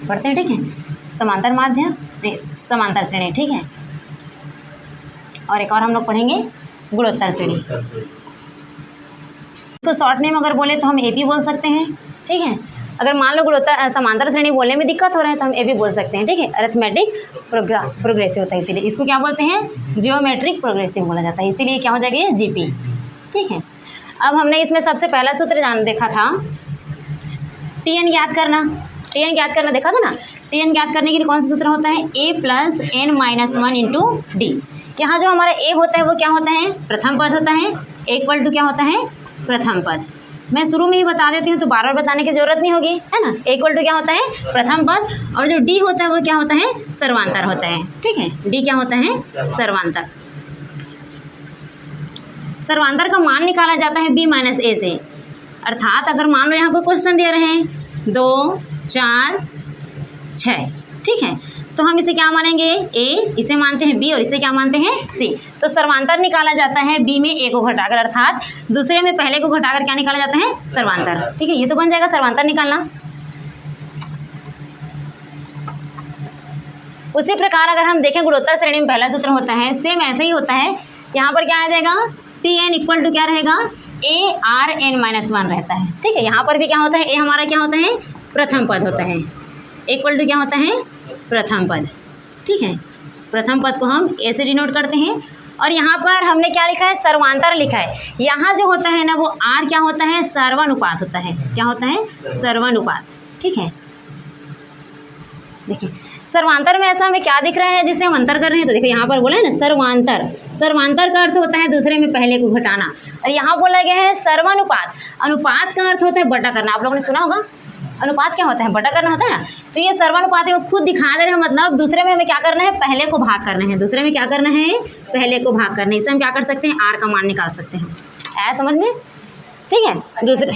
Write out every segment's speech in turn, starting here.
पढ़ते हैं, ठीक है। समांतर माध्य नहीं, समांतर श्रेणी, ठीक है। और एक और हम लोग पढ़ेंगे गुणोत्तर श्रेणी। तो शॉर्ट नेम अगर बोले तो हम एपी बोल सकते हैं, ठीक है। अगर मान लो गुणोत्तर समांतर श्रेणी बोलने में दिक्कत हो रहा है तो हम एपी बोल सकते हैं, ठीक है। अरिथमेटिक प्रोग्रेसिव होता है, इसीलिए इसको क्या बोलते हैं, जियोमेट्रिक प्रोग्रेसिव बोला जाता है, इसीलिए क्या हो जाएगा ये जीपी, ठीक है। अब हमने इसमें सबसे पहला सूत्र देखा था टीएन ज्ञात करना। टीएन ज्ञात करना देखा था ना। टीएन ज्ञात करने के लिए कौन सा सूत्र होता है, a plus n minus 1 into d. यहाँ जो हमारा ए होता है वो क्या होता है, प्रथम पद होता है। इक्वल टू क्या होता है, प्रथम पद। मैं शुरू में ही बता देती हूँ तो बार बार बताने की जरूरत नहीं होगी, है ना। इक्वल टू क्या होता है, प्रथम पद, और जो डी होता है वो क्या होता है, सर्वांतर होता है, ठीक है। डी क्या होता है, सर्वांतर। सर्वांतर का मान निकाला जाता है बी माइनस ए से। अर्थात अगर मान लो यहाँ पर क्वेश्चन दे रहे हैं 2, 4, 6, ठीक है, तो हम इसे क्या मानेंगे, ए, इसे मानते हैं बी और इसे क्या मानते हैं, सी। तो सर्वांतर निकाला जाता है बी में ए को घटाकर, अर्थात दूसरे में पहले को घटाकर क्या निकाला जाता है, सर्वांतर, ठीक है। ये तो बन जाएगा सर्वांतर निकालना। उसी प्रकार अगर हम देखें गुणोत्तर श्रेणी में पहला सूत्र होता है, सेम ऐसे ही होता है। यहाँ पर क्या आ जाएगा, टी एन इक्वल टू क्या रहेगा, ए आर एन माइनस 1 रहता है, ठीक है। यहाँ पर भी क्या होता है, ए हमारा क्या होता है, प्रथम पद होता है। इक्वल टू क्या होता है, प्रथम पद, ठीक है। प्रथम पद को हम ए से डिनोट करते हैं। और यहाँ पर हमने क्या लिखा है, सर्वांतर लिखा है। यहाँ जो होता है ना वो आर क्या होता है, सर्वानुपात होता है। क्या होता है, सर्वानुपात, ठीक है। देखिए सर्वांतर में ऐसा हमें क्या दिख रहा है जिसे हम अंतर कर रहे हैं, तो देखो यहाँ पर बोला है ना सर्वांतर। सर्वांतर का अर्थ होता है दूसरे में पहले को घटाना, और यहाँ बोला गया है सर्वानुपात। अनुपात का अर्थ होता है बटा करना। आप लोगों ने सुना होगा अनुपात क्या होता है, बटा करना होता है ना। तो ये सर्वानुपात है, वो खुद दिखा दे रहे हैं, मतलब दूसरे में हमें क्या करना है, पहले को भाग करना है। दूसरे में क्या करना है, पहले को भाग करना है। इससे हम क्या कर सकते हैं, आर का मान निकाल सकते हैं। आया समझ में, ठीक है। दूसरे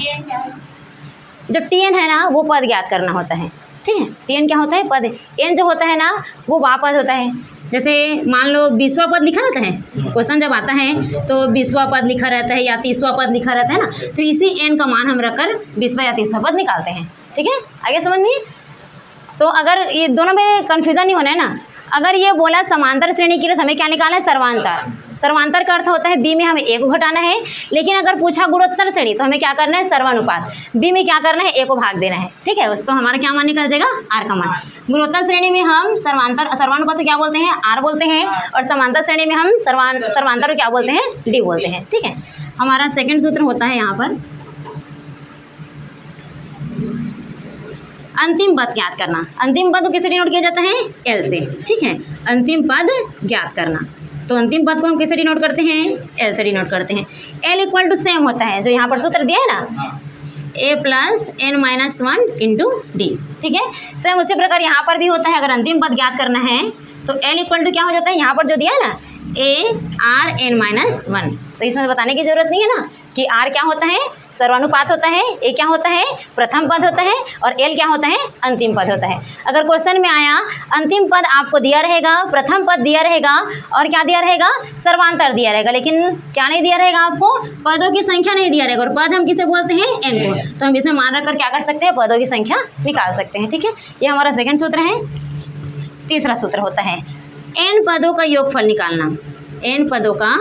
जो टी एन है ना वो पद ज्ञात करना होता है, ठीक है। टी एन क्या होता है, पद। एन जो होता है ना वो वापद होता है। जैसे मान लो 20वां पद लिखा रहता है, क्वेश्चन जब आता है तो 20वां पद लिखा रहता है या 30वां पद लिखा रहता है ना, तो इसी एन का मान हम रखकर 20वां या 30वां पद निकालते हैं, ठीक है। आगे समझ में। तो अगर ये दोनों में कन्फ्यूज़न नहीं होना है ना। अगर ये बोला समांतर श्रेणी के लिए तो हमें क्या निकालना है, सर्वांतर। सर्वांतर का अर्थ होता है बी में हमें ए को घटाना है। लेकिन अगर पूछा गुणोत्तर श्रेणी तो हमें क्या करना है, सर्वानुपात। बी में क्या करना है, ए को भाग देना है, ठीक है। उस तो हमारा क्या मान निकल जाएगा, आर का मान। गुणोत्तर श्रेणी में हम सर्वानुपात को क्या बोलते हैं, आर बोलते हैं। और समांतर श्रेणी में हम सर्वांतर को क्या बोलते हैं, डी बोलते हैं, ठीक है। हमारा सेकेंड सूत्र होता है यहाँ पर अंतिम पद ज्ञात करना। अंतिम पद को किससे डिनोट किया जाता है, एल से, ठीक है। अंतिम पद ज्ञात करना, तो अंतिम पद को हम किससे डिनोट करते हैं, एल से डिनोट करते हैं। एल इक्वल टू सेम होता है जो यहाँ पर सूत्र दिया है ना, a plus n minus 1 into d, ठीक है। सेम उसी प्रकार यहाँ पर भी होता है। अगर अंतिम पद ज्ञात करना है तो एल इक्वल टू क्या हो जाता है, यहाँ पर जो दिया है ना ए आर एन माइनस 1, तो इसमें बताने की जरूरत नहीं है ना कि आर क्या होता है, सर्वानुपात होता है, ए क्या होता है, प्रथम पद होता है, और एल क्या होता है, अंतिम पद होता है। अगर क्वेश्चन में आया अंतिम पद आपको दिया रहेगा, प्रथम पद दिया रहेगा, और क्या दिया रहेगा, सर्वांतर दिया रहेगा, लेकिन क्या नहीं दिया रहेगा आपको, पदों की संख्या नहीं दिया रहेगा। और पद हम किसे बोलते हैं, एन को। तो हम इसमें मान रखकर क्या कर सकते हैं, पदों की संख्या निकाल सकते हैं, ठीक है। ये हमारा सेकेंड सूत्र है। तीसरा सूत्र होता है एन पदों का योगफल निकालना। एन पदों का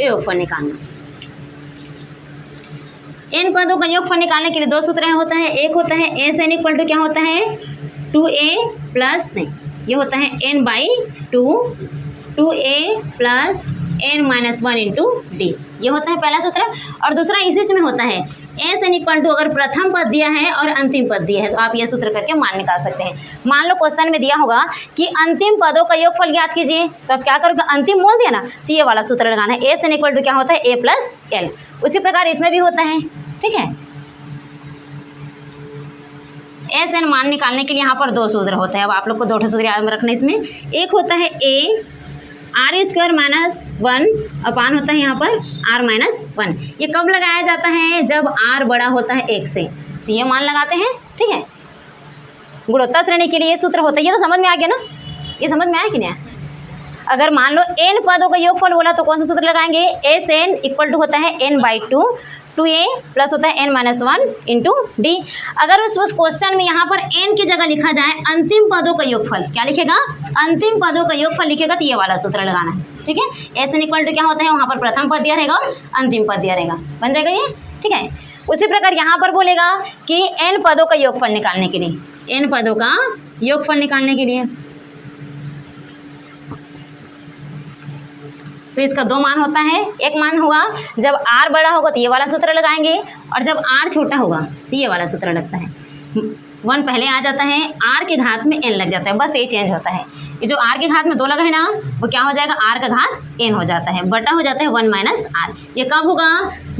योगफल निकालना। एन पदों का योगफल निकालने के लिए दो सूत्र होता है। एक होता है एस एन इक्वल टू क्या होता है, 2a प्लस नहीं, ये होता है n by 2a plus n minus 1 into D, ये होता है पहला सूत्र। और दूसरा इसी में होता है एस एन इक्वल टू अगर प्रथम पद दिया है और अंतिम पद दिया है तो आप ये सूत्र करके मान निकाल सकते हैं। मान लो क्वेश्चन में दिया होगा कि अंतिम पदों का योगफल ज्ञात कीजिए, तो आप क्या करोगे, अंतिम बोल दिया ना, तो ये वाला सूत्र लगाना है। एस एन इक्वल टू क्या होता है, ए प्लस एल। उसी प्रकार इसमें भी होता है, ठीक है। एस एन मान निकालने के लिए यहाँ पर दो सूत्र होते हैं। अब आप लोग को दो सूत्र याद में रखना है। इसमें एक होता है ए आर स्क्वायर माइनस 1 अपान होता है यहाँ पर आर माइनस 1। ये कब लगाया जाता है, जब आर बड़ा होता है 1 से, तो ये मान लगाते हैं, ठीक है। गुणोत्तर श्रेणी के लिए ये सूत्र होता है। ये तो समझ में आ गया ना, ये समझ में आया कि नहीं। अगर मान लो एन पदों का योगफल बोला तो कौन सा सूत्र लगाएंगे, एस एन इक्वल टू होता है n बाई 2 2a प्लस होता है n-1 इंटू डी। अगर उस क्वेश्चन में यहाँ पर n की जगह लिखा जाए अंतिम पदों का योगफल, क्या लिखेगा? अंतिम पदों का योगफल लिखेगा, तो ये वाला सूत्र लगाना है। ठीक है, एस एन इक्वल टू क्या होता है, वहाँ पर प्रथम पद दिया रहेगा और अंतिम पद दिया रहेगा, बन जाएगा ये। ठीक है, उसी प्रकार यहाँ पर बोलेगा कि n पदों का योगफल निकालने के लिए, n पदों का योगफल निकालने के लिए तो इसका दो मान होता है। एक मान होगा जब r बड़ा होगा तो ये वाला सूत्र लगाएंगे, और जब r छोटा होगा तो ये वाला सूत्र लगता है। 1 पहले आ जाता है, r के घात में n लग जाता है, बस ये चेंज होता है। ये जो r के घात में 2 लगा है ना, वो क्या हो जाएगा, r का घात n हो जाता है, बटा हो जाता है 1 माइनस r। ये कब होगा,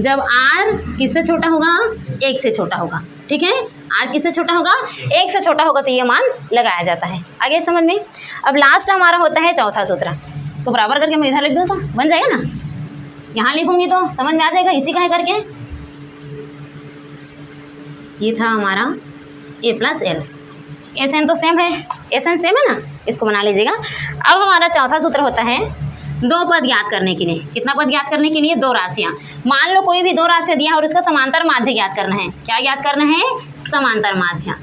जब r किससे छोटा होगा, 1 से छोटा होगा। ठीक है, r किससे छोटा होगा, 1 से छोटा होगा, तो ये मान लगाया जाता है। आगे समझ में। अब लास्ट हमारा होता है चौथा सूत्र, इसको बराबर करके मैं इधर लिख दूँ तो बन जाएगा ना, यहाँ लिखूंगी तो समझ में आ जाएगा, इसी का है करके। ये था हमारा a plus L, S N तो सेम है, एस एन सेम है ना, इसको बना लीजिएगा। अब हमारा चौथा सूत्र होता है दो पद ज्ञात करने के लिए। कितना पद ज्ञात करने के लिए, दो राशियाँ। मान लो कोई भी दो राशियाँ दिया और उसका समांतर माध्य ज्ञात करना है। क्या ज्ञात करना है, समांतर माध्य।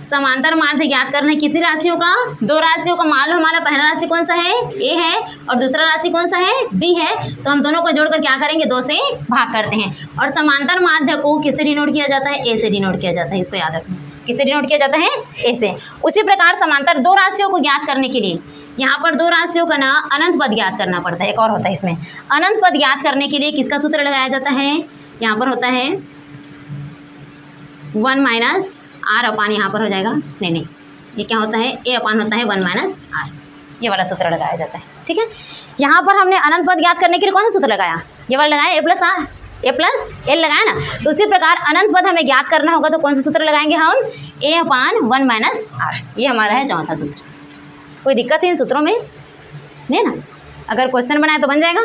समांतर माध्य ज्ञात करना है कितनी राशियों का, दो राशियों का। मान लो हमारा पहला राशि कौन सा है, a है, और दूसरा राशि कौन सा है, b है, तो हम दोनों को जोड़कर क्या करेंगे, 2 से भाग करते हैं। और समांतर माध्य को किससे डिनोट किया जाता है, a से डिनोट किया जाता है, इसको याद रखना। किससे डिनोट किया जाता है, a से। उसी प्रकार समांतर दो राशियों को ज्ञात करने के लिए यहाँ पर दो राशियों का ना अनंत पद ज्ञात करना पड़ता है। एक और होता है इसमें, अनंत पद ज्ञात करने के लिए किसका सूत्र लगाया जाता है, यहाँ पर होता है 1 माइनस आर अपान, यहाँ पर हो जाएगा, नहीं, ये क्या होता है, ए अपान होता है 1 माइनस आर, ये वाला सूत्र लगाया जाता है। ठीक है, यहाँ पर हमने अनंत पद ज्ञात करने के लिए कौन सा सूत्र लगाया, ये वाला लगाया, ए प्लस एल लगाया ना। तो उसी प्रकार अनंत पद हमें ज्ञात करना होगा तो कौन सा सूत्र लगाएंगे हम, ए अपान 1 माइनस आर। ये हमारा है चौथा सूत्र। कोई दिक्कत है इन सूत्रों में, नहीं ना? अगर क्वेश्चन बनाए तो बन जाएगा।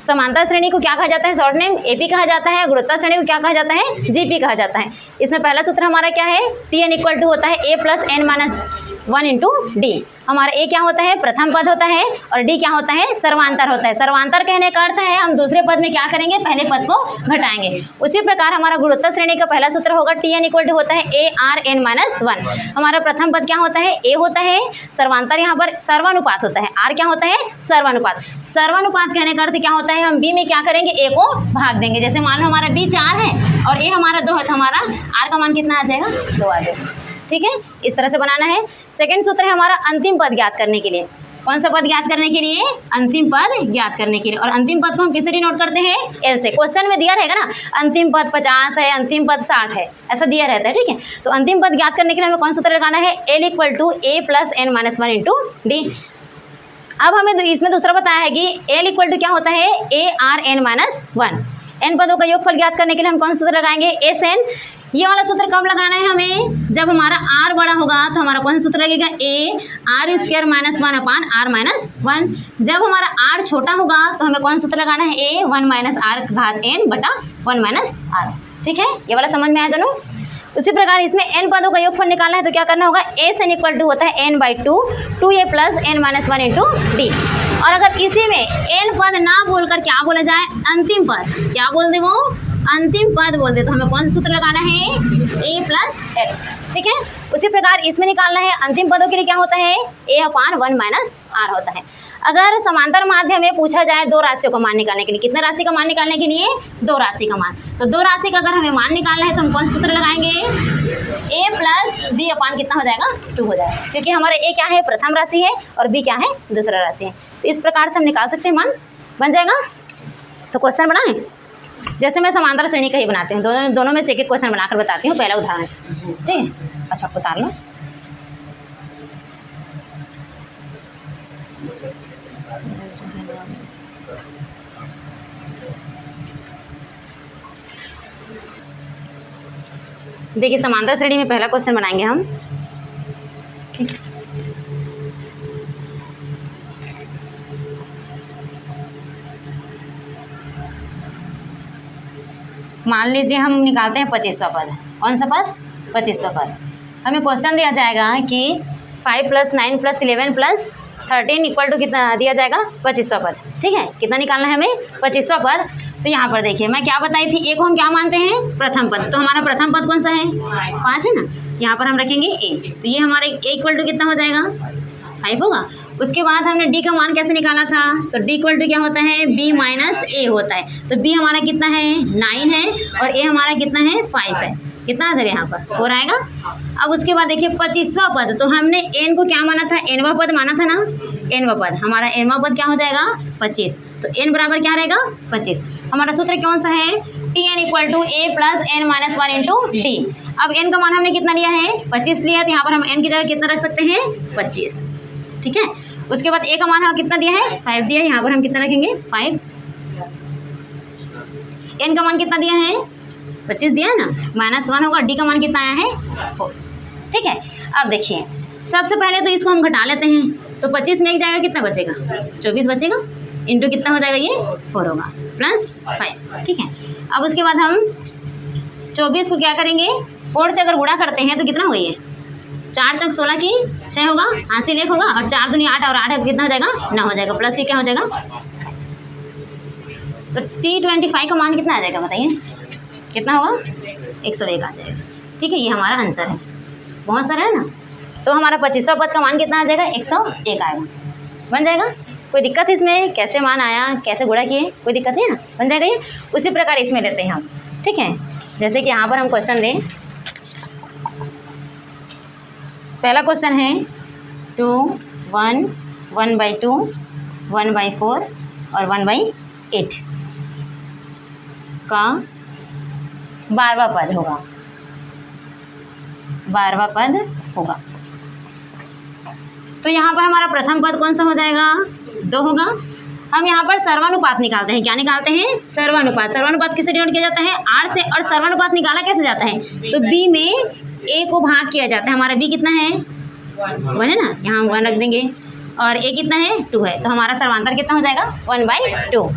समांतर श्रेणी को क्या कहा जाता है, शॉर्ट नेम एपी कहा जाता है। गुणोत्तर श्रेणी को क्या कहा जाता है, जीपी कहा जाता है। इसमें पहला सूत्र हमारा क्या है, टी एन इक्वल टू होता है a plus n minus 1 into d. हमारा ए क्या होता है, प्रथम पद होता है, और डी क्या होता है, सर्वांतर होता है। सर्वांतर कहने का अर्थ है हम दूसरे पद में क्या करेंगे, पहले पद को घटाएंगे। उसी प्रकार हमारा गुणोत्तर श्रेणी का पहला सूत्र होगा टी एन इक्वल टू होता है ए आर एन माइनस 1। हमारा प्रथम पद क्या होता है, ए होता है, सर्वांतर यहाँ पर सर्वानुपात होता है, आर क्या होता है, सर्वानुपात। सर्वानुपात कहने का अर्थ क्या होता है, हम बी में क्या करेंगे, ए को भाग देंगे। जैसे मान लो हमारा बी 4 है और ए हमारा 2 है, तो हमारा आर का मान कितना आ जाएगा, 2 आ जाएगा। ठीक है, इस तरह से बनाना है। सेकंड सूत्र है हमारा अंतिम पद ज्ञात करने के लिए। कौन सा पद ज्ञात करने के लिए, अंतिम पद ज्ञात करने के लिए। और अंतिम पद को हम किससे डिनोट करते हैं, एल से। क्वेश्चन में दिया रहेगा ना, अंतिम पद 50 है, अंतिम पद 60 है, ऐसा दिया रहता है। ठीक है, तो अंतिम पद ज्ञात करने के लिए हमें कौन सूत्र लगाना है, L equal to a plus n minus 1 into d. अब हमें इसमें दूसरा बताया है कि एल इक्वल टू क्या होता है, a r n minus 1। N पदों का योगफल ज्ञात करने के लिए हम कौन सा सूत्र लगाएंगे, एस एन। ये वाला सूत्र कब लगाना है हमें, जब हमारा r बड़ा होगा तो हमारा कौन सा सूत्र लगेगा, a r square minus 1 upon r minus 1। जब हमारा r छोटा होगा तो हमें कौन सा सूत्र लगाना है, ए 1 माइनस आर घात n बटा 1 माइनस आर। ठीक है, ये वाला समझ में आया दोनों। उसी प्रकार इसमें n पदों का योगफल निकालना है तो क्या करना होगा, एस एन इक्वल टू होता है n/2 2a plus n minus 1 into d. और अगर इसी में n पद ना बोलकर क्या बोला जाए, अंतिम पद, क्या बोल दे वो, अंतिम पद बोल दे, तो हमें कौन सा सूत्र लगाना है, a प्लस एल। ठीक है, उसी प्रकार इसमें निकालना है अंतिम पदों के लिए क्या होता है, a अपान 1 माइनस आर होता है। अगर समांतर माध्य में पूछा जाए दो राशियों का मान निकालने के लिए, कितने राशि का मान निकालने के लिए, दो राशि का मान, तो दो राशि का अगर हमें मान निकालना है तो हम कौन सा सूत्र लगाएंगे, a प्लस बी अपान कितना हो जाएगा, 2 हो जाएगा। क्योंकि हमारा a क्या है, प्रथम राशि है, और b क्या है, दूसरा राशि है। तो इस प्रकार से हम निकाल सकते हैं मान, बन जाएगा। तो क्वेश्चन बनाएं, जैसे मैं समांतर श्रेणी का ही बनाती हूँ, दोनों में से एक एक क्वेश्चन बनाकर बताती हूँ। पहला उदाहरण, ठीक है, अच्छा उतार लो। देखिए समांतर श्रेणी में पहला क्वेश्चन बनाएंगे हम। ठीक, मान लीजिए हम निकालते हैं 25वां पद। कौन सा पद, 25वां पद। हमें क्वेश्चन दिया जाएगा कि 5 + 9 + 11 + 13 इक्वल टू कितना दिया जाएगा, 25वां पद। ठीक है, कितना निकालना है हमें, 25वां पद। तो यहाँ पर देखिए मैं क्या बताई थी, ए को हम क्या मानते हैं, प्रथम पद। तो हमारा प्रथम पद कौन सा है, 5 है ना। यहाँ पर हम रखेंगे ए, तो ये हमारा ए इक्वल टू कितना हो जाएगा, 5 होगा। उसके बाद हमने डी का मान कैसे निकाला था, तो डी इक्वल टू क्या होता है, बी माइनस ए होता है। तो बी हमारा कितना है, 9 है, और ए हमारा कितना है, 5 है। कितना आ जाएगा यहाँ पर, 4 आएगा। अब उसके बाद देखिए 25वां पद, तो हमने एन को क्या माना था, एनवा पद माना था ना, एनवा पद। हमारा एनवा पद क्या हो जाएगा, 25। तो एन बराबर क्या रहेगा, 25। हमारा सूत्र कौन सा है, t n equal to a plus n minus 1 into d. अब एन का मान हमने कितना लिया है, 25 लिया, तो यहाँ पर हम एन की जगह कितना रख सकते हैं, 25। ठीक है। उसके बाद ए का मान हम कितना दिया है, 5 दिया है, यहाँ पर हम कितना रखेंगे, 5। एन का मान कितना दिया है, 25 दिया है ना, -1 होगा। डी का मान कितना आया है, 4। ठीक है। अब देखिए सबसे पहले तो इसको हम घटा लेते हैं, तो 25 में एक जाएगा, कितना बचेगा, 24 बचेगा, इंटू कितना हो जाएगा, ये 4 होगा, प्लस 5। ठीक है। अब उसके बाद हम 24 को क्या करेंगे, 4 से अगर गुणा करते हैं तो कितना हो गई है, 4 चौक 16 की 6 होगा, हासिल 1 होगा, और 4 दूनी 8, और 8 कितना हो जाएगा, 9 हो जाएगा, प्लस ये क्या हो जाएगा। तो T25 का मान कितना आ जाएगा, बताइए कितना होगा, 101 आ जाएगा। ठीक है, ये हमारा आंसर है, बहुत सारा है ना। तो हमारा 25वां पद का मान कितना आ जाएगा, 101 आएगा, बन जाएगा। कोई दिक्कत इसमें, कैसे मान आया, कैसे गुणा किए, कोई दिक्कत नहीं है ना, बन जाएगा ये। उसी प्रकार इसमें लेते हैं हम। ठीक है, जैसे कि यहाँ पर हम क्वेश्चन दें, पहला क्वेश्चन है 2, 1, 1/2, 1/4 और 1/8 का 12वां पद होगा, 12वां पद होगा। तो यहाँ पर हमारा प्रथम पद कौन सा हो जाएगा, 2 होगा। हम यहाँ पर सर्वानुपात निकालते हैं, क्या निकालते हैं, सर्वानुपात। सर्वानुपात किससे डिनोट किया जाता है, R से। और सर्वानुपात निकाला कैसे जाता है, तो B में A को भाग किया जाता है। हमारा B कितना है, 1 है ना, यहाँ हम 1 रख देंगे, और A कितना है, 2 है। तो हमारा सर्वांतर कितना हो जाएगा, 1/2।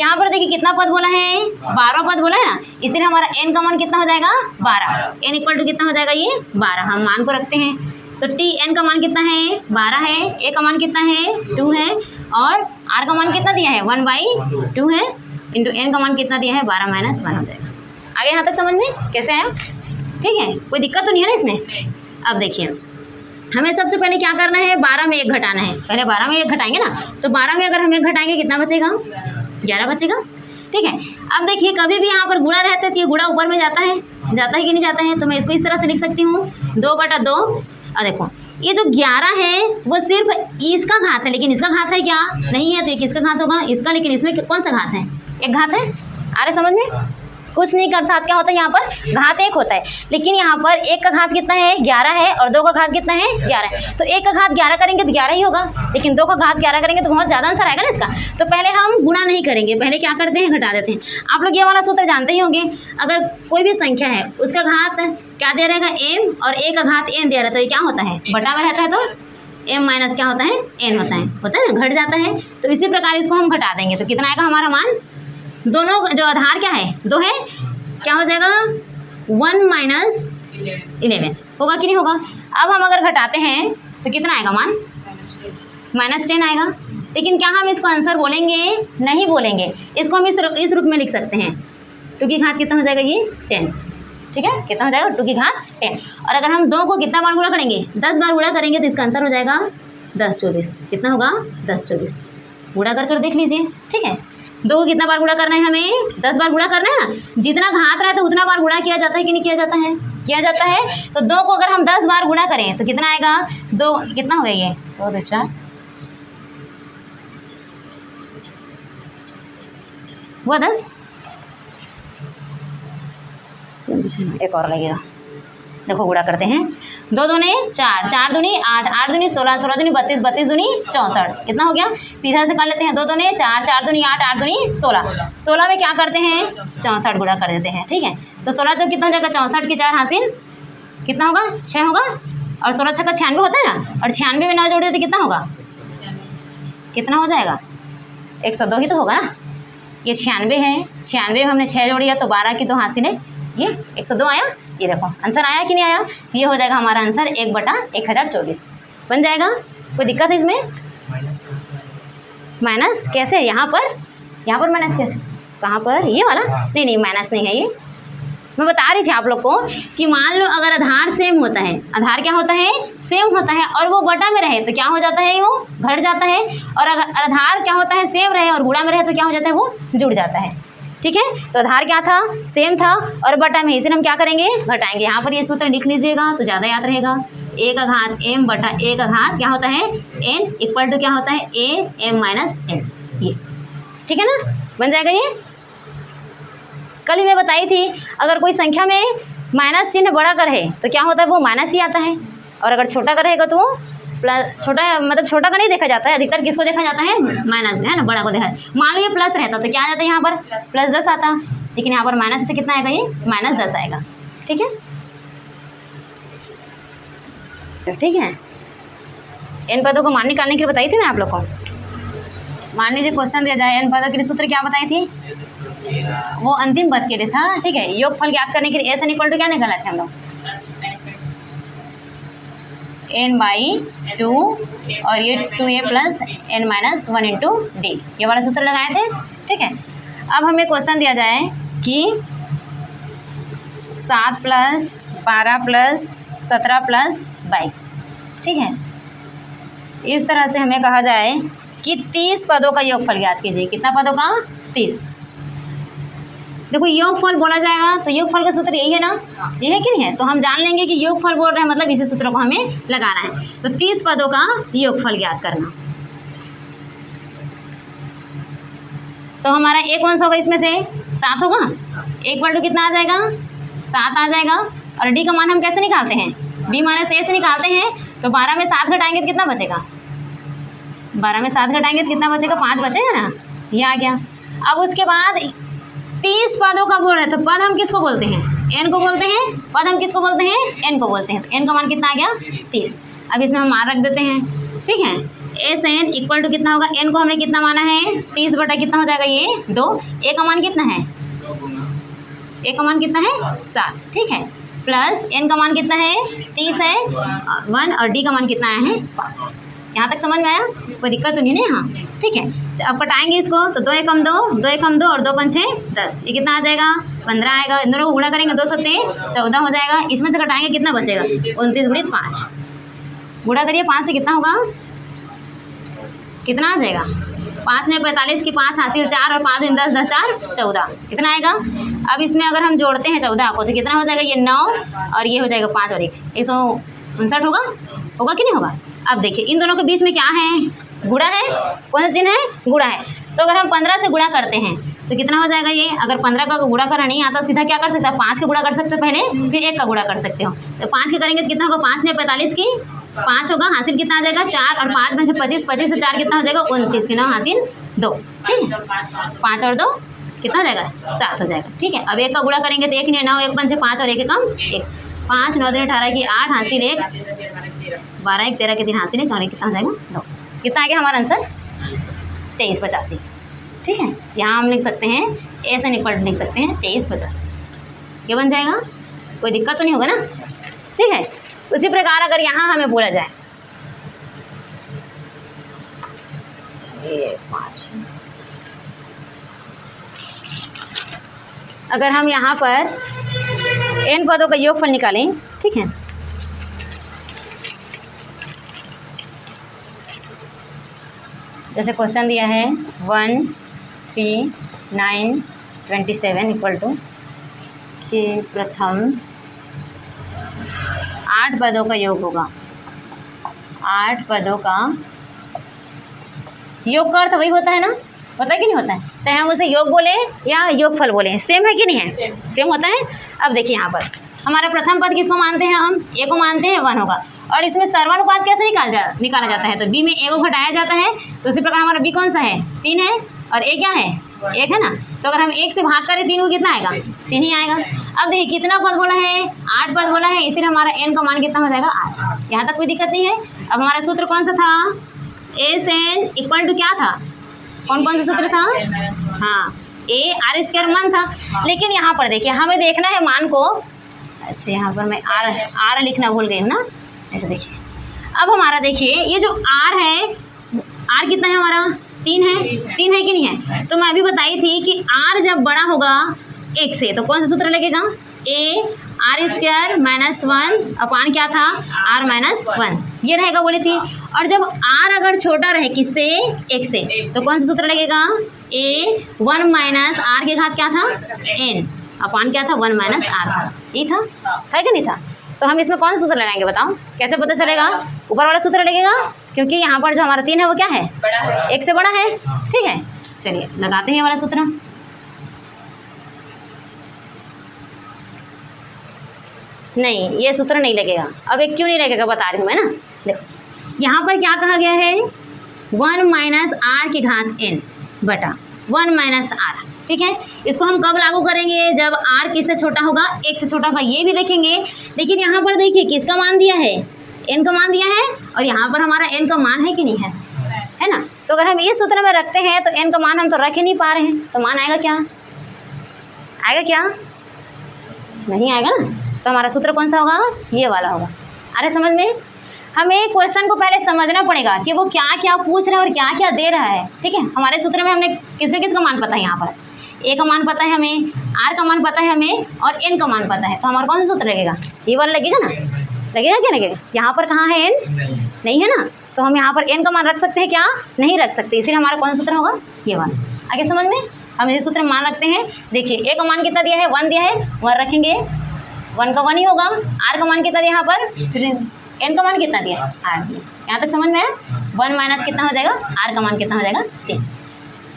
यहाँ पर देखिए कितना पद बोला है, 12 पद बोला है ना, इसलिए हमारा n का मान कितना हो जाएगा, 12। n इक्वल टू कितना हो जाएगा, ये 12। हम मान को रखते हैं, तो टी एन का मान कितना है, 12 है, ए का मान कितना है, 2 है, और आर का मान कितना दिया है, 1/2 है, इंटू एन का मान कितना दिया है, 12 - 1 हो जाएगा। आगे यहाँ तक समझ में कैसे आया, ठीक है, कोई दिक्कत तो नहीं है ना इसमें। अब देखिए हमें सबसे पहले क्या करना है, 12 में 1 घटाना है। पहले 12 में 1 घटाएंगे ना, तो 12 में अगर हम 1 घटाएंगे कितना बचेगा, 11 बचेगा। ठीक है। अब देखिए कभी भी यहाँ पर गुणा रहता है तो ये गुणा ऊपर में जाता है कि नहीं जाता है, तो मैं इसको इस तरह से लिख सकती हूँ 2/2। और देखो ये जो 11 है वो सिर्फ इसका घात है, लेकिन इसका घात है क्या, नहीं है। तो ये किसका घात होगा, इसका। लेकिन इसमें कौन सा घात है, एक घात है। आ रहे समझ में, कुछ नहीं करता क्या होता है, यहाँ पर घात 1 होता है, लेकिन यहाँ पर 1 का घात कितना है, 11 है, और 2 का घात कितना है, 11 है। तो 1 का घात 11 करेंगे तो 11 ही होगा, लेकिन 2 का घात 11 करेंगे तो बहुत ज़्यादा आंसर आएगा ना इसका। तो पहले हम गुणा नहीं करेंगे, पहले क्या करते हैं, घटा देते हैं। आप लोग ये वाला सूत्र जानते ही होंगे, अगर कोई भी संख्या है उसका घात क्या दे रहेगा, m, और a का घात n दे रहा है, तो ये क्या होता है, बटा में रहता है, तो m माइनस क्या होता है, n होता है ना, घट जाता है। तो इसी प्रकार इसको हम घटा देंगे, तो कितना आएगा हमारा मान, दोनों जो आधार क्या है, 2 है, क्या हो जाएगा 1 - 11 होगा कि नहीं होगा। अब हम अगर घटाते हैं तो कितना आएगा मान, -10 आएगा। लेकिन क्या हम इसको आंसर बोलेंगे, नहीं बोलेंगे, इसको हम इस रूप में लिख सकते हैं, 2 की घात कितना हो जाएगा, ये 10। ठीक है, कितना हो जाएगा, 2 की घात 10। और अगर हम 2 को कितना बार गुणा करेंगे, 10 बार गुणा करेंगे, तो इसका आंसर हो जाएगा 10 24। कितना होगा, 10 24। गुणा कर देख लीजिए। ठीक है, 2 को कितना बार गुणा करना है, हमें 10 बार गुणा करना है ना। जितना घात रहता है उतना बार गुणा किया जाता है कि नहीं किया जाता है, किया जाता है। तो 2 को अगर हम 10 बार गुणा करें तो कितना आएगा, 2 कितना हो गया, ये 2 2 4, वो 10, एक और लगेगा। देखो गुणा करते हैं, 2 दूनी 4, 4 दूनी 8, 8 दूनी 16, 16 दूनी 32, 32 दूनी 64। कितना हो गया, सीधा से कर लेते हैं, 2 दूनी 4, 4 दूनी 8, 8 दूनी 16, 16 में क्या करते हैं, 64 गुणा कर देते हैं। ठीक है, तो 16 जब कितना हो जाएगा, 64 की 4 हासिल कितना होगा, 6 होगा, और 16 6 का 96 होता है ना, और 96 में 9 जोड़ देते कितना होगा, कितना हो जाएगा, 102 ही तो होगा ना। ये 96 है, 96 में हमने 6 जोड़ दिया तो 12 की 2 हासिल है, ये 102 आया। ये देखो आंसर आया कि नहीं आया, ये हो जाएगा हमारा आंसर 1/1024 बन जाएगा। कोई दिक्कत है इसमें, माइनस कैसे, यहाँ पर माइनस कैसे, कहाँ पर, ये वाला, नहीं नहीं माइनस नहीं है ये, मैं बता रही थी आप लोग को कि मान लो अगर आधार सेम होता है, आधार क्या होता है, सेम होता है, और वो बटा में रहे तो क्या हो जाता है, वो घट जाता है, और अगर आधार क्या होता है, सेम रहे और गुणा में रहे तो क्या हो जाता है, वो जुड़ जाता है। ठीक है, तो आधार क्या था, सेम था, और बटा में, इसे हम क्या करेंगे, घटाएंगे। यहाँ पर ये सूत्र लिख लीजिएगा तो ज़्यादा याद रहेगा। ए का घात m बटा ए का घात क्या होता है, n इक्वल टू क्या होता है, a m माइनस n, ये ठीक है ना, बन जाएगा ये। कल ही मैं बताई थी अगर कोई संख्या में माइनस चिन्ह बड़ा का रहे तो क्या होता है, वो माइनस ही आता है, और अगर छोटा का रहेगा तो वो प्लस, छोटा मतलब छोटा का नहीं देखा जाता है, अधिकतर किसको देखा जाता है, माइनस है ना, बड़ा को देखा। मान लो ये प्लस रहता तो क्या आ जाता है, यहाँ पर प्लस 10 आता, लेकिन यहाँ पर माइनस तो कितना आएगा, ये माइनस 10 आएगा। ठीक है, ठीक है, इन पदों को मान निकालने के लिए बताई थी मैं आप लोग को। मान लीजिए क्वेश्चन दिया जाए, इन पदों के लिए सूत्र क्या बताई थी, वो अंतिम पद के लिए था। ठीक है, योगफल ज्ञात करने के लिए एस एन इक्वल टू क्या निकाला था हम लोग, n/2 और ये 2a plus n minus 1 into D, ये वाला सूत्र लगाए थे। ठीक है, अब हमें क्वेश्चन दिया जाए कि 7 प्लस 12 प्लस 17 प्लस 22, ठीक है, इस तरह से हमें कहा जाए कि 30 पदों का योगफल ज्ञात कीजिए। कितना पदों का, 30। देखो योगफल बोला जाएगा तो योगफल का सूत्र यही है ना, ये है कि नहीं है, तो हम जान लेंगे कि योगफल बोल रहे हैं मतलब इसी सूत्र को हमें लगाना है। तो 30 पदों का योगफल ज्ञात करना, तो हमारा a कौन सा होगा, इसमें से 7 होगा, एक पॉइंट कितना आ जाएगा, 7 आ जाएगा, और d का मान हम कैसे निकालते हैं, b माइनस a से निकालते हैं। तो 12 में 7 घटाएंगे तो कितना बचेगा, 12 में 7 घटाएंगे तो कितना बचेगा, 5 बचेगा ना, ये आ गया। अब उसके बाद 30 पदों का बोल रहे हैं, तो पद हम किसको बोलते हैं, n को बोलते हैं, पद हम किसको बोलते हैं, n को बोलते हैं। तो n का मान कितना आ गया, 30। अब इसमें हम मान रख देते हैं। ठीक है, एस एन इक्वल टू कितना होगा, n को हमने कितना माना है, 30 बटा कितना हो जाएगा, ये 2, a का मान कितना है, a का मान कितना है, 7। ठीक है, प्लस n का मान कितना है, 30 है 1, और d का मान कितना आया है, 5। यहाँ तक समझ में आया, कोई दिक्कत तो नहीं है। हाँ ठीक है, अब कटाएंगे इसको, तो 2 एकम 2, 2 एकम 2 और 2 पंचे 10, ये कितना आ जाएगा, 15 आएगा। इन दोनों को गुणा करेंगे, 2 सत्ते 14 हो जाएगा। इसमें से कटाएंगे कितना बचेगा, 29 गुणित 5, गुणा करिए 5 से कितना होगा, कितना आ जाएगा, 5 ने 45 की 5 हासिल 4 और 5 दिन 10, 10 4 14, कितना आएगा। अब इसमें अगर हम जोड़ते हैं 14 को तो कितना हो जाएगा, ये 9 और ये हो जाएगा 5 और 1, 159 होगा, होगा कि नहीं होगा। अब देखिए इन दोनों के बीच में क्या है, गुणा है, कौन सा चिन्ह है, गुणा है। तो अगर हम 15 से गुणा करते हैं तो कितना हो जाएगा, ये अगर 15 का गुणा करना नहीं आता, सीधा क्या कर सकते हैं, 5 का गुणा कर सकते हो पहले, फिर 1 का गुणा कर सकते हो। तो 5 के करेंगे तो कितना होगा, 5 ने 45 की 5 होगा, हासिल कितना आ जाएगा 4, और 5 पंचे 25, 25 से 4 कितना हो जाएगा, 29 के 9 हासिल 2। ठीक है, 5 और 2 कितना हो जाएगा, 7 हो जाएगा। ठीक है, अब 1 का गुणा करेंगे तो 1 ने 9, 1 पंचे 5 और 1 कम 1, 5 9 दिन 18 की 8 हासिल 1, 12 1 13 के 3 हासिल 1, और कितना हो जाएगा 2। कितना आ गया हमारा आंसर, 2385। ठीक है, यहाँ हम लिख सकते हैं एस एन इक्वल लिख सकते हैं 2385, ये बन जाएगा, कोई दिक्कत तो नहीं होगा ना। ठीक है, उसी प्रकार अगर यहाँ हमें बोला जाए अगर हम यहाँ पर n पदों का योगफल निकालें, ठीक है, जैसे क्वेश्चन दिया है 1 3 9 27 इक्वल टू कि प्रथम 8 पदों का योग होगा, 8 पदों का योग का अर्थ वही होता है ना, होता है कि नहीं होता है, चाहे हम उसे योग बोले या योगफल बोले, सेम है कि नहीं है, सेम होता है। अब देखिए यहाँ पर हमारा प्रथम पद किसको मानते हैं, हम a को मानते हैं, 1 होगा, और इसमें सर्वानुपात कैसे निकाला जाता है, तो b में a को घटाया जाता है। तो उसी प्रकार हमारा b कौन सा है, 3 है, और a क्या है, 1 है ना। तो अगर हम 1 से भाग करें 3 को कितना आएगा, 3 ही आएगा। अब देखिए कितना पद बोला है, 8 पद बोला है, इसलिए हमारा n का मान कितना हो जाएगा, 8। यहाँ तक कोई दिक्कत नहीं है। अब हमारा सूत्र कौन सा था, एस एन इक्वल टू क्या था, कौन कौन सा सूत्र था, हाँ a r स्क्वायर मान था। लेकिन यहाँ पर देखिए हमें देखना है मान को, अच्छा यहाँ पर मैं r लिखना भूल गई हूँ ना, ऐसे देखिए। अब हमारा देखिए ये जो r है, r कितना है हमारा 3 है, 3 है कि नहीं है। तो मैं अभी बताई थी कि r जब बड़ा होगा 1 से तो कौन सा सूत्र लगेगा, a r स्क्वायर माइनस 1 अपान क्या था r माइनस 1, ये रहेगा बोली थी। और जब r अगर छोटा रहे किससे, 1 से, तो कौन सा सूत्र लगेगा, a 1 माइनस r के घात क्या था n अपान क्या था 1 माइनस r था, ये था कि नहीं था। तो हम इसमें कौन सा सूत्र लगाएंगे बताओ, कैसे पता चलेगा, ऊपर वाला सूत्र लगेगा, क्योंकि यहाँ पर जो हमारा 3 है वो क्या है, 1 से बड़ा है। ठीक है, चलिए लगाते हैं ये वाला सूत्र। नहीं, ये सूत्र नहीं लगेगा। अब एक क्यों नहीं लगेगा बता रही हूँ मैं ना, देखो यहाँ पर क्या कहा गया है, 1 माइनस r की घात n बटा 1 माइनस r। ठीक है, इसको हम कब लागू करेंगे, जब r किससे छोटा होगा, 1 से छोटा होगा, ये भी देखेंगे। लेकिन यहाँ पर देखिए किसका मान दिया है, n का मान दिया है, और यहाँ पर हमारा n का मान है कि नहीं है ना। तो अगर हम इस सूत्र में रखते हैं तो n का मान हम तो रख ही नहीं पा रहे हैं, तो मान आएगा क्या, आएगा क्या, नहीं आएगा ना। तो हमारा सूत्र कौन सा होगा, ये वाला होगा। अरे समझ में, हमें क्वेश्चन को पहले समझना पड़ेगा कि वो क्या क्या पूछ रहा है और क्या क्या दे रहा है। ठीक है, हमारे सूत्र में हमने किसका मान पता है, यहाँ पर a का मान पता है हमें, r का मान पता है हमें, और n का मान पता है। तो हमारा कौन सा सूत्र लगेगा, ये वाला लगेगा ना, लगेगा क्या लगेगा। यहाँ पर कहाँ है n, नहीं है ना, तो हम यहाँ पर n का मान रख सकते हैं क्या, नहीं रख सकते, इसलिए हमारा कौन सा सूत्र होगा, ये वाला। आगे समझ में, हम इस सूत्र में मान रखते हैं। देखिए a का मान कितना दिया है, 1 दिया है, 1 रखेंगे, 1 का 1 ही होगा। r का मान कितना दिया यहाँ पर, फिर n का मान कितना दिया, r दिया। यहाँ तक समझ में है। 1 माइनस कितना हो जाएगा, r का मान कितना हो जाएगा, 3।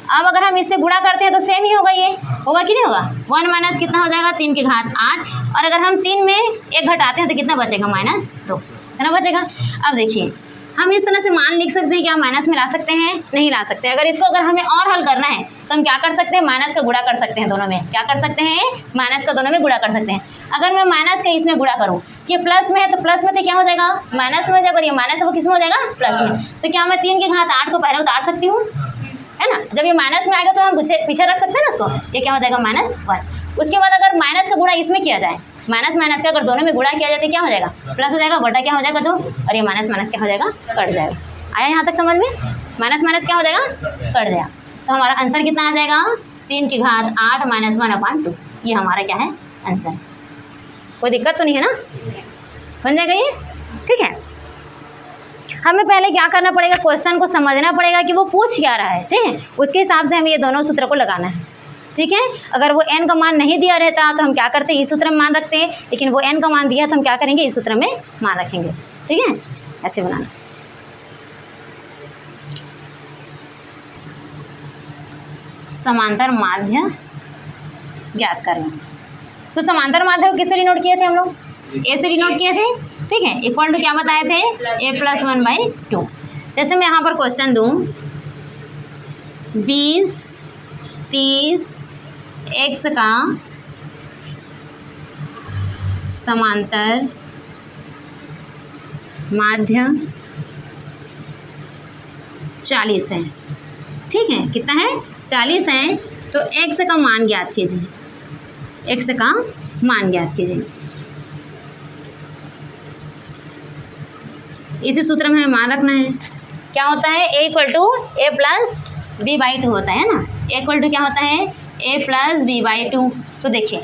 अब अगर हम इससे गुणा करते हैं तो सेम ही होगा, ये होगा कि नहीं होगा। 1 माइनस कितना हो जाएगा, 3 की घात 8, और अगर हम 3 में 1 घटाते हैं तो कितना बचेगा, -2 कितना बचेगा। अब देखिए हम इस तरह से मान लिख सकते हैं कि हम माइनस में ला सकते हैं, नहीं ला सकते। अगर हमें और हल करना है तो हम क्या कर सकते हैं, माइनस का गुणा कर सकते हैं, दोनों में क्या कर सकते हैं, माइनस का दोनों में गुणा कर सकते हैं। अगर मैं माइनस का इसमें गुणा करूँ, ये प्लस में है तो प्लस में तो क्या हो जाएगा, माइनस में हो जाएगा, और ये माइनस है वो किस में हो जाएगा, प्लस में। तो क्या मैं 3 की घात 8 को पहले उतार सकती हूँ, है ना। जब ये माइनस में आएगा तो हम पीछे रख सकते हैं ना उसको, ये क्या हो जाएगा, -1। उसके बाद अगर माइनस का गुणा इसमें किया जाए, माइनस माइनस का अगर दोनों में गुणा किया जाए तो क्या हो जाएगा, प्लस हो जाएगा, बटा क्या हो जाएगा 2, और ये माइनस माइनस क्या हो जाएगा, कट जाएगा। आया यहाँ तक समझ में, माइनस माइनस क्या हो जाएगा, कट जाएगा। तो हमारा आंसर कितना आ जाएगा, 3 की घात 8 माइनस 1/2, ये हमारा क्या है, आंसर। कोई दिक्कत तो नहीं है ना, बन जाएगा ये। ठीक है, हमें पहले क्या करना पड़ेगा, क्वेश्चन को समझना पड़ेगा कि वो पूछ क्या रहा है। ठीक है, उसके हिसाब से हमें ये दोनों सूत्र को लगाना है। ठीक है, अगर वो n का मान नहीं दिया रहता तो हम क्या करते हैं, इस सूत्र में मान रखते हैं, लेकिन वो n का मान दिया तो हम क्या करेंगे, इस सूत्र में मान रखेंगे। ठीक है, ऐसे बनाना। समांतर माध्य ज्ञात करना। तो समांतर माध्य को किससे डिनोट किए थे हम लोग, a से डिनोट किए थे। ठीक है, इक्वल टू क्या बताए थे, a + 1/2। जैसे मैं यहाँ पर क्वेश्चन दूँ, 20 30 x का समांतर माध्य 40 है। ठीक है, कितना है, 40 है। तो x का मान ज्ञात कीजिए, x का मान ज्ञात कीजिए। इसी सूत्र में हमें मान रखना है, क्या होता है, a = a + b/2 होता है ना। a = क्या होता है, a + b/2। तो देखिए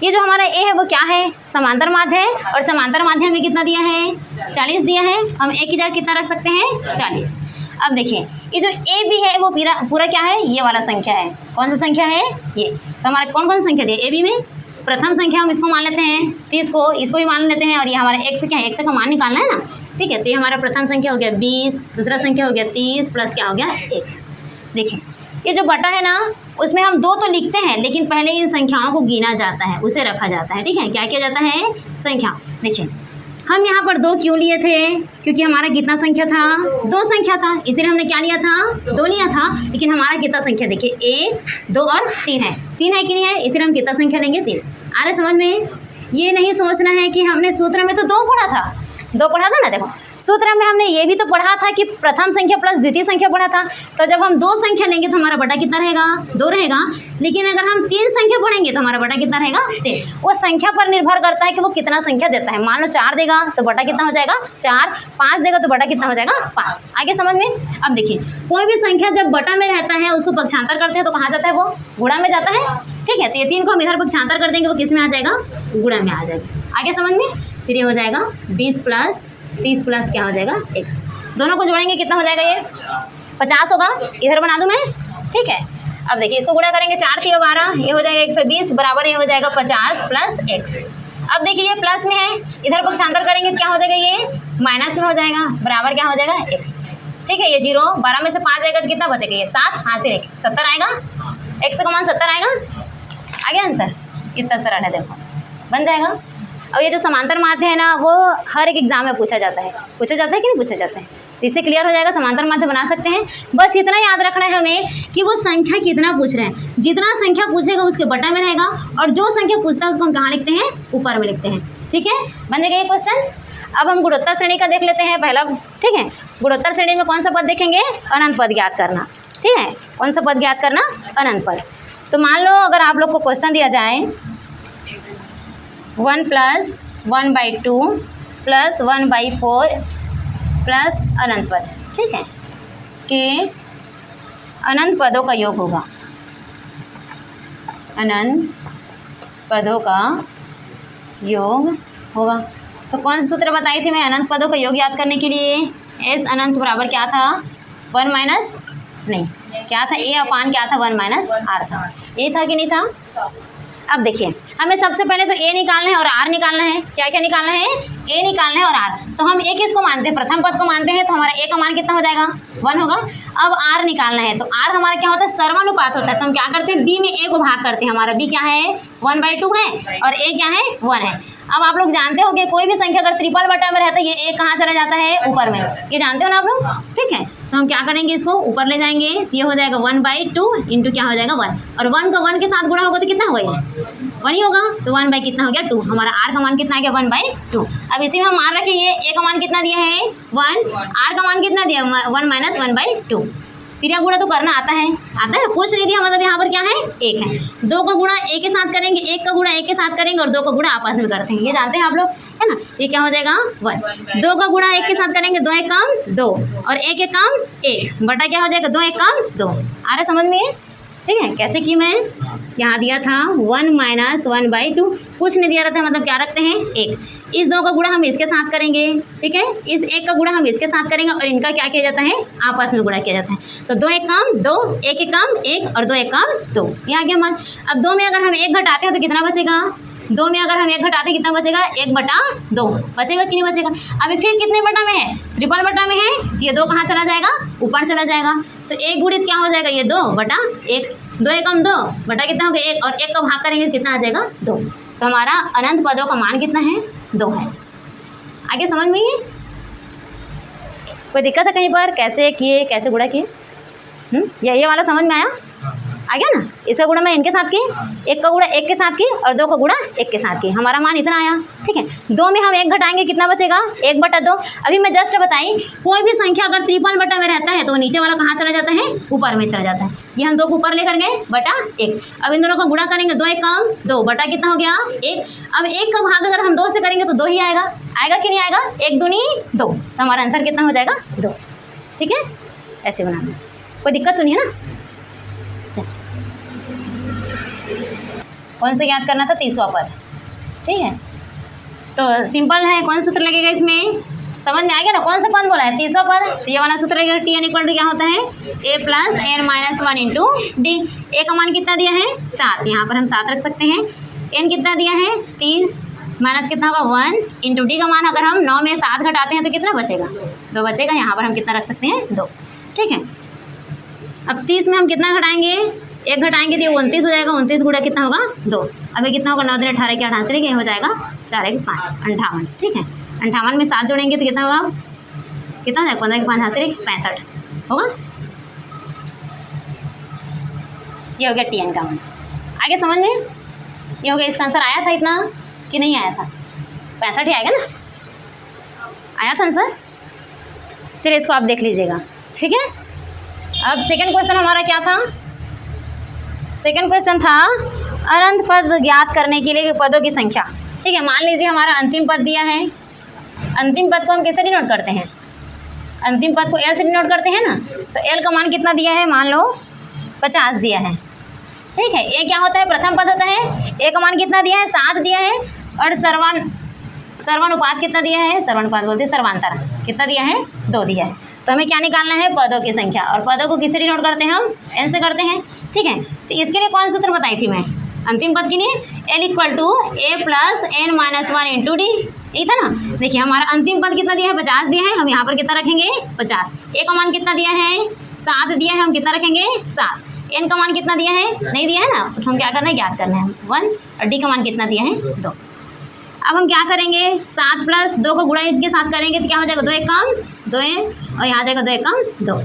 ये जो हमारा a है वो क्या है, समांतर माध्य है, और समांतर माध्य हमें कितना दिया है, 40 दिया है। हम a की जगह कितना रख सकते हैं, 40। अब देखिए ये जो a b है वो पूरा क्या है, ये वाला संख्या है। कौन सा संख्या है, ये। तो हमारे कौन कौन सी संख्या दी है, a b में प्रथम संख्या हम इसको मान लेते हैं, 30 को इसको भी मान लेते हैं, और ये हमारा x क्या है, x का मान निकालना है ना। ठीक है, तो ये हमारा प्रथम संख्या हो गया 20, दूसरा संख्या हो गया 30, प्लस क्या हो गया, x। देखिए ये जो बटा है ना, उसमें हम 2 तो लिखते हैं, लेकिन पहले इन संख्याओं को गिना जाता है, उसे रखा जाता है। ठीक है, क्या किया जाता है, संख्या। देखिए हम यहाँ पर 2 क्यों लिए थे, क्योंकि हमारा कितना संख्या था, 2 संख्या था, इसलिए हमने क्या लिया था, 2 लिया था। लेकिन हमारा कितना संख्या देखिए, 1 2 और 3 है, 3 है कि नहीं है, इसलिए हम कितना संख्या लेंगे, 3। आ रहे समझ में। ये नहीं सोचना है कि हमने सूत्र में तो 2 पढ़ा था, 2 पढ़ा था ना। देखो सूत्र में हमने ये भी तो पढ़ा था कि प्रथम संख्या प्लस द्वितीय संख्या पढ़ा था। तो जब हम 2 संख्या लेंगे तो हमारा बटा कितना रहेगा, 2 रहेगा। लेकिन अगर हम 3 संख्या पढ़ेंगे तो हमारा बटा कितना रहेगा, 3। वो संख्या पर निर्भर करता है कि वो कितना संख्या देता है। मान लो 4 देगा तो बटा कितना हो जाएगा 4, 5 देगा तो बटा कितना हो जाएगा 5। आगे समझ में। अब देखिए कोई भी संख्या जब बटा में रहता है उसको पक्षांतर करते हैं तो कहाँ जाता है, वो गुणा में जाता है। ठीक है, तो ये 3 को हम इधर पक्षांतर कर देंगे, वो किस में आ जाएगा, गुणा में आ जाएगा। आगे समझ में। फिर ये हो जाएगा 20 प्लस 30 प्लस क्या हो जाएगा x। दोनों को जोड़ेंगे कितना हो जाएगा, ये 50 होगा। इधर बना दूं मैं, ठीक है। अब देखिए इसको गुणा करेंगे 4 3 12, ये हो जाएगा 120 बराबर ये हो जाएगा 50 प्लस x। अब देखिए ये प्लस में है, इधर पक्षांतर करेंगे तो क्या हो जाएगा, ये माइनस में हो जाएगा, बराबर क्या हो जाएगा x। ठीक है, ये 0 12 में से 5 आएगा तो कितना बचेगा, ये 7, हाथ से 70 आएगा, x का मान 70 आएगा। आ गया आंसर, कितना सरल है देखो, बन जाएगा। और ये जो समांतर माध्य है ना, वो हर एक एग्जाम में पूछा जाता है कि नहीं पूछा जाता है। तो इससे क्लियर हो जाएगा, समांतर माध्य बना सकते हैं। बस इतना याद रखना है हमें कि वो संख्या कितना पूछ रहे हैं। जितना संख्या पूछेगा उसके बटा में रहेगा, और जो संख्या पूछता है उसको हम कहाँ लिखते हैं, ऊपर में लिखते हैं। ठीक है, बन जाएगा ये क्वेश्चन। अब हम गुणोत्तर श्रेणी का देख लेते हैं पहला। ठीक है, गुणोत्तर श्रेणी में कौन सा पद देखेंगे, अनंत पद ज्ञात करना। ठीक है, कौन सा पद ज्ञात करना, अनंत पद। तो मान लो अगर आप लोग को क्वेश्चन दिया जाए 1 + 1/2 + 1/4 प्लस अनंत पद। ठीक है, कि अनंत पदों का योग होगा, अनंत पदों का योग होगा। तो कौन सा सूत्र बताई थी मैं अनंत पदों का योग याद करने के लिए, एस अनंत बराबर क्या था, 1 माइनस नहीं क्या था, ए अपान क्या था, 1 माइनस आर था। ए था कि नहीं था। अब देखिए हमें सबसे पहले तो ए निकालना है और आर निकालना है। क्या क्या निकालना है, ए निकालना है और आर। तो हम ए किसको मानते हैं, प्रथम पद को मानते हैं, तो हमारा ए का मान कितना हो जाएगा, 1 होगा। अब आर निकालना है, तो आर हमारा क्या होता है, सर्वानुपात होता है। तो हम क्या करते हैं, बी में ए को भाग करते हैं। हमारा बी क्या है, 1/2 है और ए क्या है, 1 है। अब आप लोग जानते हो कि कोई भी संख्या अगर ट्रिपल बटा में रहता है, ये ए कहाँ चला जाता है, ऊपर में। ये जानते हो ना आप लोग। ठीक है, तो हम क्या करेंगे, इसको ऊपर ले जाएंगे। ये हो जाएगा 1/2 इंटू क्या हो जाएगा 1, और 1 का 1 के साथ गुणा होगा तो कितना होगा, ये 1 ही होगा। तो 1 बाई कितना हो गया 2। हमारा आर का मान कितना आ गया, 1/2। अब इसी में हम मान रखेंगे, ए का मान कितना दिया है 1, आर का मान कितना दिया 1 माइनस 1/2। क्रिया गुणा तो करना आता है पूछ नहीं दिया, मतलब यहाँ पर क्या है, 1 है। 2 का गुणा ए के साथ करेंगे, 1 का गुणा ए के साथ करेंगे और 2 का गुणा आपस में करते हैं। ये जानते हैं आप लोग, है ना। ये क्या हो जाएगा 1। 2 का गुणा 1 के साथ करेंगे, 2 1 कम 2 और 1 1 कम 1 बटा क्या हो जाएगा, 2 1 कम 2। आ रहा समझ में। ठीक है, कैसे की मैं यहाँ दिया था 1 माइनस 1/2, कुछ नहीं दिया रहता है, मतलब क्या रखते हैं 1। इस 2 का गुणा हम इसके साथ करेंगे, ठीक है। इस 1 का गुणा हम इसके साथ करेंगे और इनका क्या किया जाता है, आपस में गुणा किया जाता है। तो 2 1 कम 2, 1 1 कम 1 और 2 1 कम 2। ये आ गया मान। अब 2 में अगर हम 1 घटाते हैं तो कितना बचेगा, 2 में अगर हम 1 घटाते हैं कितना बचेगा, 1/2 बचेगा कि नहीं बचेगा। अभी फिर कितने बटा में है, ट्रिपल बटा में है, तो ये 2 कहाँ चला जाएगा, ऊपर चला जाएगा। तो 1 गुणित क्या हो जाएगा, ये 2/1, 2 1 कम 2 बटा कितना हो गया 1, और 1 का भाग करेंगे कितना आ जाएगा 2। तो हमारा अनंत पदों का मान कितना है, 2 है। आगे समझ में ये कोई दिक्कत है कहीं पर, कैसे किए, कैसे गुणा किए, ये वाला समझ में आया, आ गया ना। इसका गुणा मैं इनके साथ की, 1 का गुणा 1 के साथ की और 2 का गुणा 1 के साथ की, हमारा मान इतना आया। ठीक है, 2 में हम 1 घटाएंगे कितना बचेगा, 1/2। अभी मैं जस्ट बताई, कोई भी संख्या अगर ट्रिपल बटा में रहता है तो नीचे वाला कहाँ चला जाता है, ऊपर में चला जाता है। ये हम 2 को ऊपर लेकर गए बटा 1। अब इन दोनों का गुणा करेंगे, 2 1 कम 2 बटा कितना हो गया 1। अब 1 का भाग अगर हम 2 से करेंगे तो 2 ही आएगा, आएगा कि नहीं आएगा, 1 दूनी 2। तो हमारा आंसर कितना हो जाएगा 2। ठीक है, ऐसे बनाना, कोई दिक्कत तो नहीं है ना। कौन सा याद करना था, 30वां पद। ठीक है, तो सिंपल है, कौन सा सूत्र लगेगा इसमें, समझ में आ गया ना। कौन सा पद बोला है, 30वां पद। तो ये वाला सूत्र लगेगा, Tn = क्या होता है, a + n - 1 इंटू डी। ए का मान कितना दिया है 7, यहाँ पर हम 7 रख सकते हैं। n कितना दिया है 30 माइनस कितना होगा 1 इंटू डी का मान अगर हम 9 में 7 घटाते हैं तो कितना बचेगा, 2 बचेगा। यहाँ पर हम कितना रख सकते हैं 2। ठीक है, अब 30 में हम कितना घटाएंगे, 1 घटाएंगे तो ये 29 हो जाएगा। 29 गुणा कितना होगा 2। अभी कितना होगा 9 × 18 के 88 के हो जाएगा 4 × 5 58। ठीक है, 58 में 7 जोड़ेंगे तो कितना होगा, कितना हो जाएगा 15 के 5 65 होगा। ये हो गया Tn का मान। आगे समझ में ये हो गया। इसका आंसर आया था इतना कि नहीं आया था, 65 ही आएगा ना, आया था आंसर। चलिए इसको आप देख लीजिएगा, ठीक है। अब सेकंड क्वेश्चन हमारा क्या था? सेकंड क्वेश्चन था अनंत पद ज्ञात करने के लिए पदों की संख्या, ठीक है। मान लीजिए हमारा अंतिम पद दिया है, अंतिम पद को हम किससे डिनोट करते हैं? अंतिम पद को एल से डिनोट करते हैं ना। तो एल का मान कितना दिया है? मान लो 50 दिया है, ठीक है। ए क्या होता है? प्रथम पद होता है। ए का मान कितना दिया है? 7 दिया है। और सर्वानुपात कितना दिया है? सर्वानुपात बोलते हैं सर्वांतर कितना दिया है? 2 दिया है। तो हमें क्या निकालना है? पदों की संख्या। और पदों को किससे डिनोट करते हैं? हम एन से करते हैं, ठीक है। तो इसके लिए कौन सूत्र बताई थी मैं? अंतिम पद के लिए L equal to a plus n minus 1 into d, यही था ना। देखिए हमारा अंतिम पद कितना दिया है? 50 दिया है। हम यहाँ पर कितना रखेंगे? 50। ए का मान कितना दिया है? 7 दिया है। हम कितना रखेंगे? 7। एन का मान कितना दिया है? नहीं दिया है ना, उसको हम क्या करना है? ज्ञात करना है 1। और डी का मान कितना दिया है? 2। अब हम क्या करेंगे? 7 प्लस 2 को गुणा इसके साथ करेंगे तो क्या हो जाएगा? 2 एक कम 2 और यहाँ जाएगा 2 एक कम 2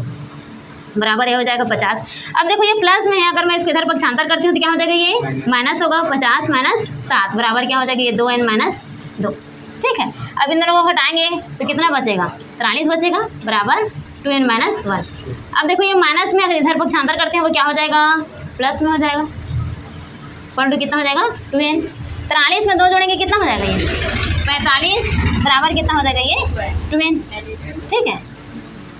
बराबर ये हो जाएगा 50। अब देखो ये प्लस में है, अगर मैं इसको इधर पक्षांतर करती हूँ तो क्या हो जाएगा? ये माइनस होगा। 50 माइनस 7 बराबर क्या हो जाएगा? ये 2n माइनस 2, ठीक है। अब इन दोनों को घटाएंगे तो कितना बचेगा? 43 बचेगा बराबर 2n माइनस 1। अब देखो ये माइनस में अगर इधर पक्षांतर करते हैं वो क्या हो जाएगा? प्लस में हो जाएगा। परंतु कितना हो जाएगा? 2n। 43 में 2 जोड़ेंगे कितना हो जाएगा? ये 45 बराबर कितना हो जाएगा? ये 2n, ठीक है।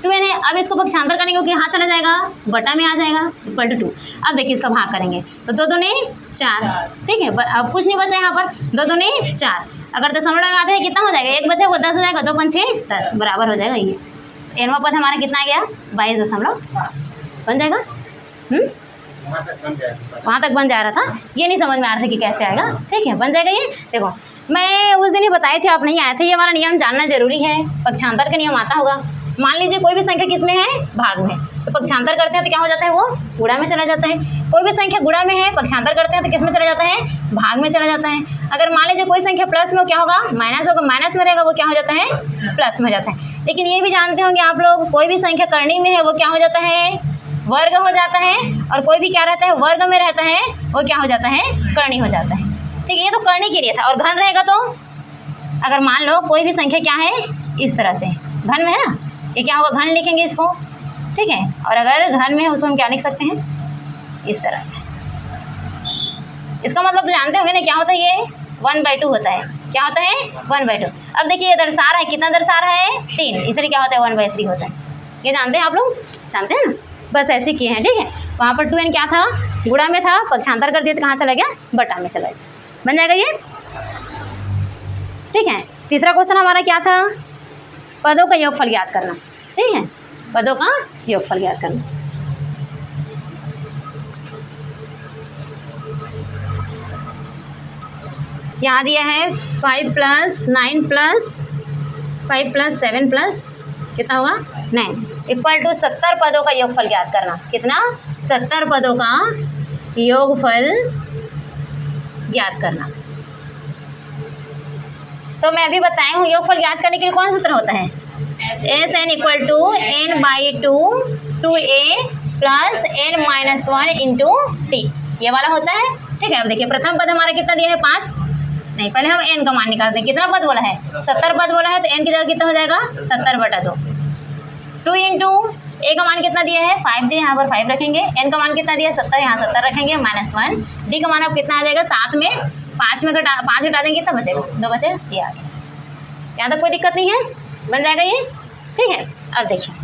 2n है। अब इसको पक्षांतर करेंगे क्योंकि यहाँ चला जाएगा, बटा में आ जाएगा इक्वल टू 2। अब देखिए इसका भाग करेंगे तो 2 दूने 4, ठीक है। अब कुछ नहीं बचा यहाँ पर, 2 दूने 4। अगर दशमलव लगाते हैं कितना हो जाएगा? 1 बचे वो 10 हो जाएगा। 2 पंचे 10 बराबर हो जाएगा ये। एनवा पद हमारा कितना आ गया? 22.5 बन जाएगा। वहाँ तक बन जा रहा था, ये नहीं समझ में आ रहा था कि कैसे आएगा, ठीक है। बन जाएगा ये। देखो मैं उस दिन ही बताए थे, आप नहीं आए थे। ये हमारा नियम जानना जरूरी है। पक्षांतर का नियम आता होगा। मान लीजिए कोई भी संख्या किस में है? भाग में। तो पक्षांतर करते हैं तो क्या हो जाता है? वो गुणा में चला जाता है। कोई भी संख्या गुणा में है, पक्षांतर करते हैं तो किस में चला जाता है? भाग में चला जाता है। अगर मान लीजिए कोई संख्या प्लस में, क्या होगा? माइनस होगा। माइनस में रहेगा वो क्या हो जाता है? प्लस में हो जाता है। लेकिन ये भी जानते होंगे आप लोग, कोई भी संख्या करनी में है वो क्या हो जाता है? वर्ग हो जाता है। और कोई भी क्या रहता है? वर्ग में रहता है वो क्या हो जाता है? करनी हो जाता है, ठीक है। ये तो करने के लिए था। और घन रहेगा तो अगर मान लो कोई भी संख्या क्या है? इस तरह से घन में है ना, ये क्या होगा? घन लिखेंगे इसको, ठीक है। और अगर घन में है उसको हम क्या लिख सकते हैं? इस तरह से। इसका मतलब तो जानते होंगे ना क्या होता है? ये 1/2 होता है। क्या होता है? 1/2। अब देखिए ये दर्शा रहा है, कितना दर्शा रहा है? 3, इसलिए क्या होता है? 1/3 होता है। ये जानते हैं आप लोग? जानते हैं ना? बस ऐसे किए हैं, ठीक है। वहाँ पर 2n क्या था? गुणा में था। पक्षांतर कर दिया तो कहाँ चला गया? बटा में चला गया। बन जाएगा ये, ठीक है। तीसरा क्वेश्चन हमारा क्या था? पदों का योगफल ज्ञात करना, ठीक है। पदों का योगफल ज्ञात करना। यहाँ दिया है 5 + 9 + 5 + 7 + कितना होगा? 9 इक्वल टू 70 पदों का योगफल ज्ञात करना। कितना? 70 पदों का योगफल ज्ञात करना। तो मैं अभी बताई हूँ योगफल ज्ञात करने के लिए कौन सूत्र होता है? SN equal to n/2 2a plus n - 1 into t, ये वाला होता है, ठीक है। अब देखिए प्रथम पद हमारा कितना दिया है? 5 नहीं, पहले हम n का मान निकालते हैं। कितना पद बोला है? 70 पद बोला है। तो n की जगह कितना हो जाएगा? 70/2। 2 इंटू a का मान कितना दिया है? 5 दिया, यहाँ पर 5 रखेंगे। n का मान कितना दिया है? 70, यहाँ 70 रखेंगे -1। d का मान अब कितना आ जाएगा? 7 में 5 में 5 घटा देंगे कितना बचेगा? 2 बचेगा। ये आ गया। यहाँ तक कोई दिक्कत नहीं है, बन जाएगा ये, ठीक है। अब देखिए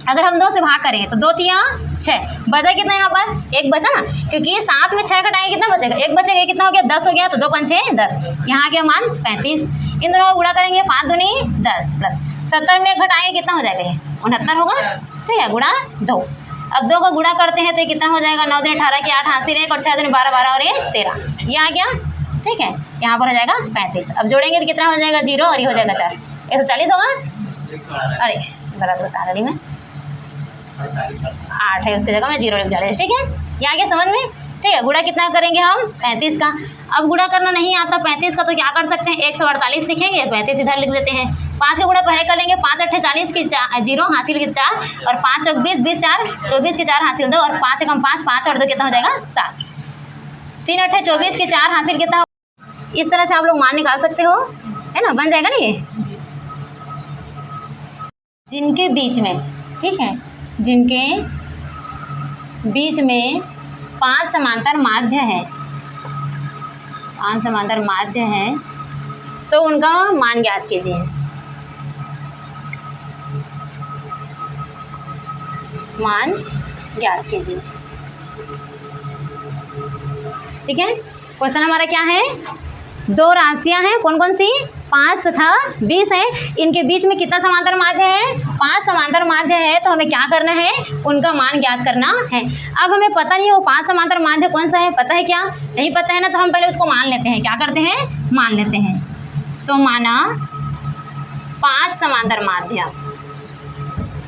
अगर हम 2 से भाग करें तो 2 तिया 6 बचा कितना? यहाँ पर 1 बचा ना, क्योंकि 7 में 6 घटाएंगे कितना बचेगा? 1 बचेगा। कितना हो गया? 10 हो गया। तो 2 पंचे 10, यहाँ आ गया मान 35। इन दोनों को गुणा करेंगे 5 दूनी 10 प्लस 70 में घटाएंगे कितना हो जाएगा? ये 69 होगा, ठीक है। गुणा 2। अब 2 का गुणा करते हैं तो ये कितना हो जाएगा? 9 दूनी 18 की 8 हासिल 1 और 6 दूनी 12 12 और ये 13, ये आ गया, ठीक है। यहाँ पर हो जाएगा 35। अब जोड़ेंगे तो कितना हो जाएगा? 0 और ये हो जाएगा 4, 140 होगा। अरे गलत बता रही मैं, 8 है उसकी जगह मैं 0 लिख जा रही, ठीक है। ये आ गया समझ में, ठीक है। गुणा कितना करेंगे हम? 35 का। अब गुणा करना नहीं आता 35 का तो क्या कर सकते हैं? 148 लिखेंगे, 35 इधर लिख देते हैं। 5 का गुणा पहले कर लेंगे। 5 8 40 की 0 हासिल की 4 और 5 चौक 20 20 4 24 की 4 हासिल 2 और 5 एकम 5 5 और 2 कितना हो जाएगा? 7। 3 8 24 की 4 हासिल कितना हो? इस तरह से आप लोग मान निकाल सकते हो, है ना। बन जाएगा ना ये। जिनके बीच में, ठीक है, जिनके बीच में 5 समांतर माध्य है, 5 समांतर माध्य है, तो उनका मान ज्ञात कीजिए। मान ज्ञात कीजिए। ठीक है, क्वेश्चन हमारा क्या है, दो राशियां हैं, कौन कौन सी, 5 तथा 20 है, इनके बीच में कितना समांतर माध्य है, 5 समांतर माध्य है, तो हमें क्या करना है, उनका मान ज्ञात करना है। अब हमें पता नहीं है वो 5 समांतर माध्य कौन सा है, पता है क्या, नहीं पता है ना, तो हम पहले उसको मान लेते हैं, क्या करते हैं, मान लेते हैं। तो माना 5 समांतर माध्य,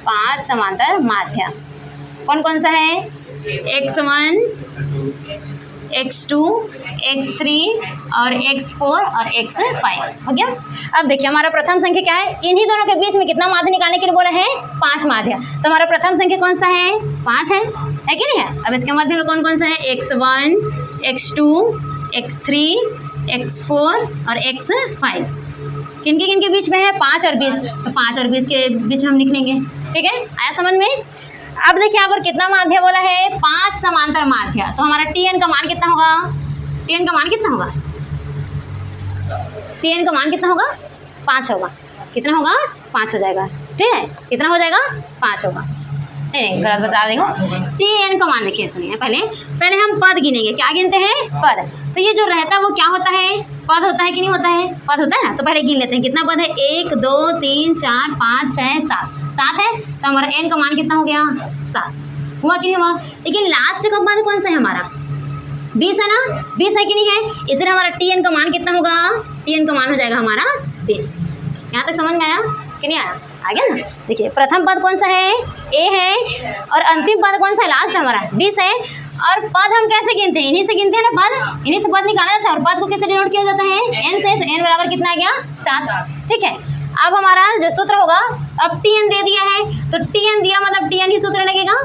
5 समांतर माध्य कौन कौन सा है, x1, x2, x3 और x4 और x5 हो गया। अब देखिए हमारा प्रथम संख्या क्या है, इन्हीं दोनों के बीच में कितना माध्य निकालने के लिए बोला है, 5 माध्य। तो हमारा प्रथम संख्या कौन सा है, 5 है कि नहीं है। अब इसके मध्य में कौन कौन सा है, x1, x2, x3, x4 और x5। किनके बीच में है, 5 और 20, तो 5 और 20 के बीच में हम लिख लेंगे। ठीक है, आया समझ में। अब देखिए यहाँ पर कितना माध्य बोला है, 5 समांतर माध्य। तो हमारा Tn का मान कितना होगा, Tn का मान कितना होगा, Tn का मान कितना होगा, 5 होगा। कितना होगा, 5 हो जाएगा। ठीक है, कितना हो जाएगा, 5 होगा। नहीं गलत बता देखो, Tn का मान देखिए, सुनिए पहले हम पद गिनेंगे। क्या गिनते हैं, पद। तो ये जो रहता है वो क्या होता है, पद होता है कि नहीं होता है, पद होता है ना। तो पहले गिन लेते हैं कितना पद है, 1 2 3 4 5 6 7, 7 है। तो हमारा n का मान कितना हो गया, 7 हुआ कि नहीं हुआ। लेकिन लास्ट का पद कौन सा है हमारा, 20 है ना, 20 है कि नहीं है, इसलिए हमारा Tn का मान कितना होगा, Tn का मान हो जाएगा हमारा 20। यहाँ तक समझ में आया कि नहीं आया, आ गया ना। देखिए प्रथम पद कौन सा है, a है, और अंतिम पद कौन सा है, लास्ट हमारा 20 है। और पद हम कैसे गिनते हैं, इन्हीं से गिनते हैं ना पद, इन्हीं से पद निकाला जाता है। और पद को कैसे डिनोट किया जाता है, n से। तो n बराबर कितना आ गया, 7। ठीक है, अब हमारा जो सूत्र होगा, अब Tn दे दिया है, तो Tn दिया मतलब Tn ही सूत्र लगेगा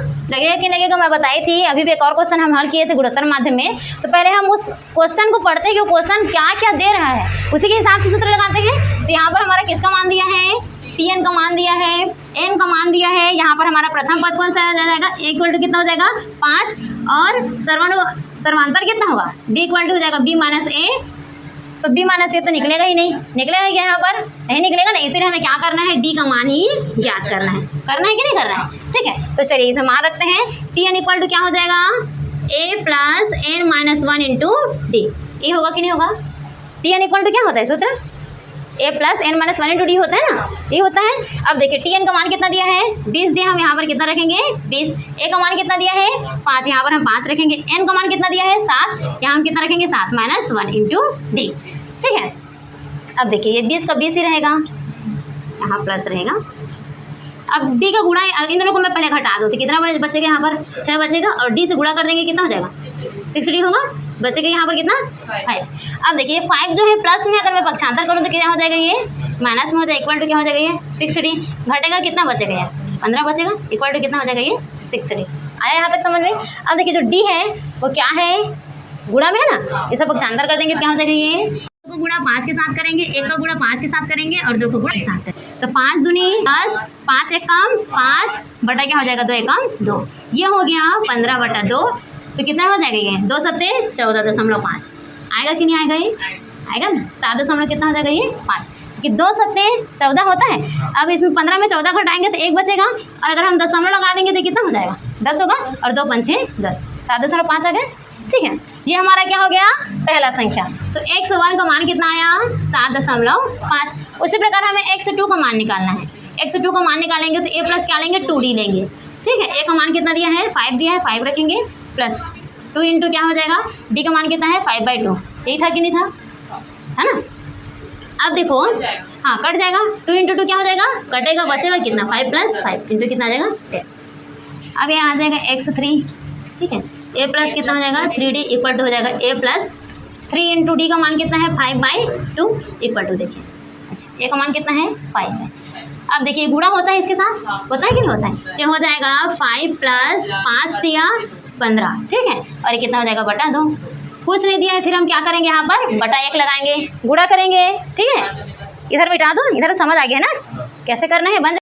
कि लगेगा। मैं बताई थी, अभी भी एक और क्वेश्चन हम हल किए थे गुणोत्तर माध्यम में। तो पहले हम उस क्वेश्चन को पढ़ते हैं कि वो क्वेश्चन क्या क्या दे रहा है, उसी के हिसाब से सूत्र लगाते हैं। तो यहाँ पर हमारा किसका मान दिया है, Tn का मान दिया है, n का मान दिया है। यहाँ पर हमारा प्रथम पद कौन सा आ जाएगा, इक्वल टू कितना हो जाएगा, 5, और सर्वांतर कितना होगा, b इक्वल टू हो जाएगा b माइनस a। तो b माइनस a तो निकलेगा ही नहीं, निकलेगा क्या, यहाँ पर नहीं निकलेगा ना। इसीलिए हमें क्या करना है, d का मान ही ज्ञात करना है कि नहीं करना है। ठीक है, तो चलिए इसे मान रखते हैं। Tn इक्वल टू क्या हो जाएगा, a plus n minus 1 into D. ये होगा कि नहीं होगा, Tn इक्वल टू क्या होता है सूत्र, a plus n minus 1 into D होता है ना, ये होता है। अब देखिए Tn का मान कितना दिया है, 20 दिया, हम यहाँ पर कितना रखेंगे, 20। a का मान कितना दिया है, 5, यहाँ पर हम 5 रखेंगे। n का मान कितना दिया है, 7, यहाँ हम कितना रखेंगे, 7 माइनस 1 इंटू डी। ठीक है, अब देखिए ये 20 का 20 ही रहेगा, यहाँ प्लस रहेगा। अब d का गुणा, इन दोनों को मैं पहले घटा दूँ तो कितना बचेगा, यहाँ पर 6 बचेगा, और d से गुणा कर देंगे कितना हो जाएगा, 60 होगा, बचेगा यहाँ पर कितना, 5। अब देखिए 5 जो है प्लस में, अगर मैं पक्षांतर करूँ तो क्या हो जाएगा, ये माइनस में हो जाएगा, इक्वल टू क्या हो जाएगा, ये 60 घटेगा, कितना बचेगा, ये 15 बचेगा, इक्वल टू कितना हो जाएगा, ये 60। आया यहाँ तक समझ में। अब देखिए जो d है वो क्या है, गुणा में है ना, इसे पक्षांतर कर देंगे क्या हो जाएगा, ये को गुणा 5 के साथ करेंगे, 1 का गुणा 5 के साथ करेंगे, और 2 को गुणा के साथ करेंगे। तो 5 दूनी 10, 5 एक कम 5 बटा क्या हो जाएगा, 2 एक कम 2, ये हो गया 15 बटा 2। तो कितना हो जाएगा, ये 2 सत्ते 14.5 आएगा कि नहीं आएगा, ये आएगा ना। 7 दशमलव कितना हो जाएगा, ये 5, कि 2 सत्ते 14 होता है। अब इसमें 15 में 14 घटाएंगे तो 1 बचेगा, और अगर हम दशमलव लगा देंगे तो कितना हो जाएगा, 10 होगा, और 2 पंचे 10, 7.5 आ गया। ठीक है, ये हमारा क्या हो गया, पहला संख्या। तो x1 का मान कितना आया, 7.5। उसी प्रकार हमें x2 का मान निकालना है। x2 का मान निकालेंगे तो a प्लस क्या लेंगे, 2d लेंगे। ठीक है, a का मान कितना दिया है, 5 दिया है, 5 रखेंगे, प्लस 2 इंटू क्या हो जाएगा, d का मान कितना है, 5/2। यही था कि नहीं था, है ना। अब देखो, हाँ कट जाएगा, 2 इंटू 2 क्या हो जाएगा, कटेगा, बचेगा कितना, 5 + 5 इंटू कितना आ जाएगा, 10। अब ये आ जाएगा x3। ठीक है, a प्लस कितना हो जाएगा, 3d इक्वल टू हो जाएगा a प्लस 3 इंटू डी का मान कितना है, 5/2 इक्वल टू, देखिए अच्छा a का मान कितना है, 5 है। अब देखिए गुणा होता है इसके साथ, होता है कि नहीं होता है, ये हो जाएगा 5 + 5 दिया 15। ठीक है, और ये कितना हो जाएगा, बटा 2। कुछ नहीं दिया है, फिर हम क्या करेंगे, यहाँ पर बटा 1 लगाएंगे, गुणा करेंगे। ठीक है, इधर मिटा दो, इधर समझ आ गया ना कैसे करना है, बन